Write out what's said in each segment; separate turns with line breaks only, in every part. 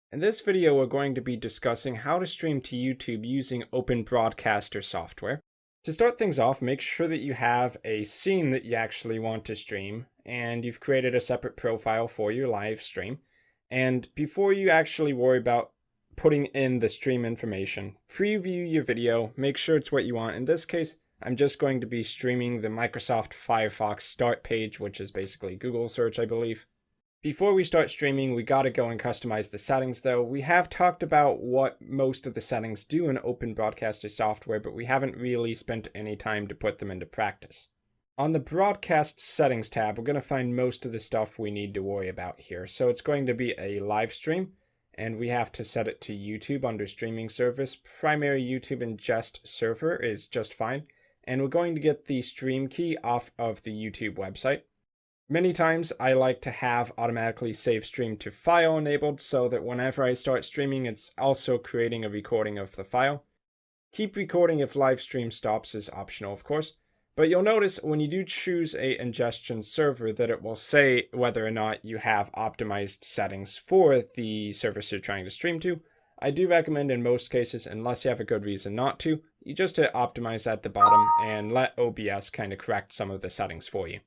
In this video, we're going to be discussing how to stream to YouTube using Open Broadcaster software. To start things off, make sure that you have a scene that you actually want to stream, and you've created a separate profile for your live stream. And before you actually worry about putting in the stream information, preview your video, make sure it's what you want. In this case, I'm just going to be streaming the Microsoft Firefox start page, which is basically Google search, I believe. Before we start streaming, we gotta go and customize the settings though. We have talked about what most of the settings do in Open Broadcaster software, but we haven't really spent any time to put them into practice. On the Broadcast Settings tab, we're gonna find most of the stuff we need to worry about here. So it's going to be a live stream, and we have to set it to YouTube under streaming service. Primary YouTube ingest server is just fine. And we're going to get the stream key off of the YouTube website. Many times I like to have automatically save stream to file enabled so that whenever I start streaming, it's also creating a recording of the file. Keep recording if live stream stops is optional, of course, but you'll notice when you do choose a ingestion server that it will say whether or not you have optimized settings for the service you're trying to stream to. I do recommend in most cases, unless you have a good reason not to, you just hit optimize at the bottom and let OBS kind of correct some of the settings for you.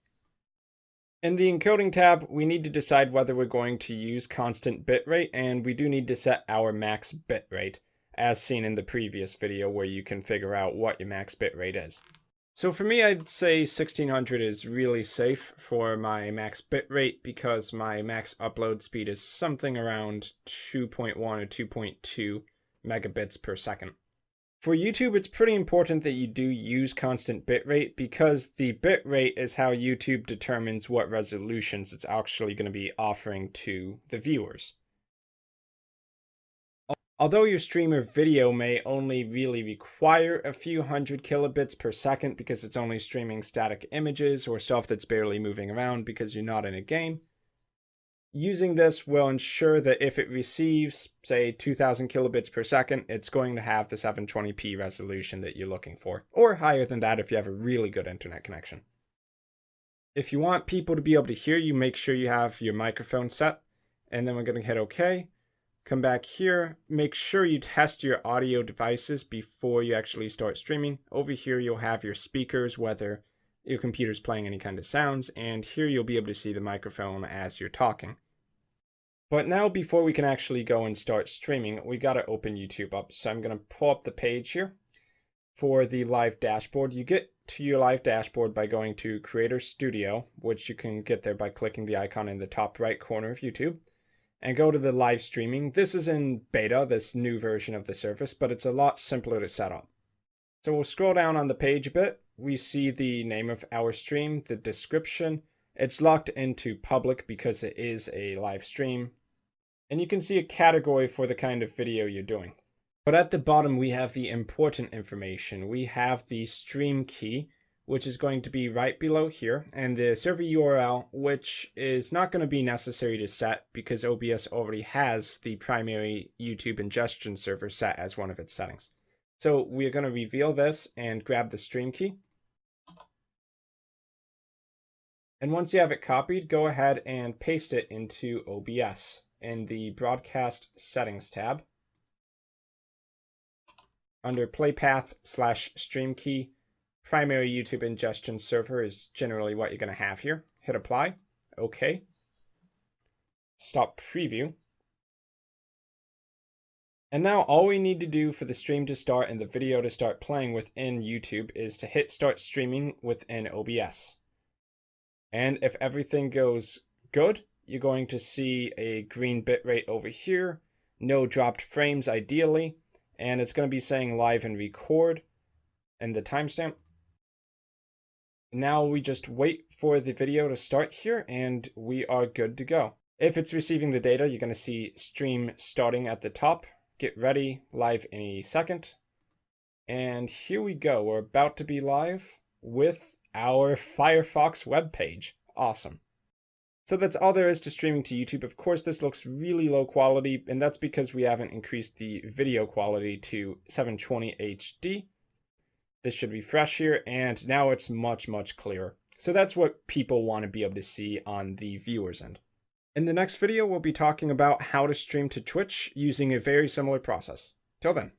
In the encoding tab, we need to decide whether we're going to use constant bitrate, and we do need to set our max bitrate, as seen in the previous video where you can figure out what your max bitrate is. So for me, I'd say 1600 is really safe for my max bitrate because my max upload speed is something around 2.1 or 2.2 megabits per second. For YouTube, it's pretty important that you do use constant bitrate because the bitrate is how YouTube determines what resolutions it's actually going to be offering to the viewers. Although your streamer video may only really require a few hundred kilobits per second because it's only streaming static images or stuff that's barely moving around because you're not in a game, using this will ensure that if it receives, say, 2000 kilobits per second, it's going to have the 720p resolution that you're looking for, or higher than that if you have a really good internet connection. If you want people to be able to hear you, make sure you have your microphone set, and then we're going to hit OK. Come back here, make sure you test your audio devices before you actually start streaming. Over here you'll have your speakers, whether your computer's playing any kind of sounds, and here you'll be able to see the microphone as you're talking. But now before we can actually go and start streaming, we gotta open YouTube up. So I'm gonna pull up the page here for the live dashboard. You get to your live dashboard by going to Creator Studio, which you can get there by clicking the icon in the top right corner of YouTube, and go to the live streaming. This is in beta, this new version of the service, but it's a lot simpler to set up. So we'll scroll down on the page a bit. We see the name of our stream, the description. It's locked into public because it is a live stream. And you can see a category for the kind of video you're doing. But at the bottom, we have the important information. We have the stream key, which is going to be right below here, and the server URL, which is not going to be necessary to set because OBS already has the primary YouTube ingestion server set as one of its settings. So we're going to reveal this and grab the stream key. And once you have it copied, go ahead and paste it into OBS in the Broadcast Settings tab. Under playpath/stream key, primary YouTube ingestion server is generally what you're going to have here. Hit apply, OK. Stop preview. And now all we need to do for the stream to start and the video to start playing within YouTube is to hit start streaming within OBS. And if everything goes good, you're going to see a green bitrate over here, no dropped frames ideally, and it's going to be saying live and record and the timestamp. Now we just wait for the video to start here and we are good to go. If it's receiving the data, you're going to see stream starting at the top. Get ready, live any second. And here we go. We're about to be live with our Firefox web page. Awesome. So that's all there is to streaming to YouTube. Of course, this looks really low quality, and that's because we haven't increased the video quality to 720 HD. This should refresh here, and now it's much, much clearer. So that's what people want to be able to see on the viewer's end. In the next video, we'll be talking about how to stream to Twitch using a very similar process. Till then.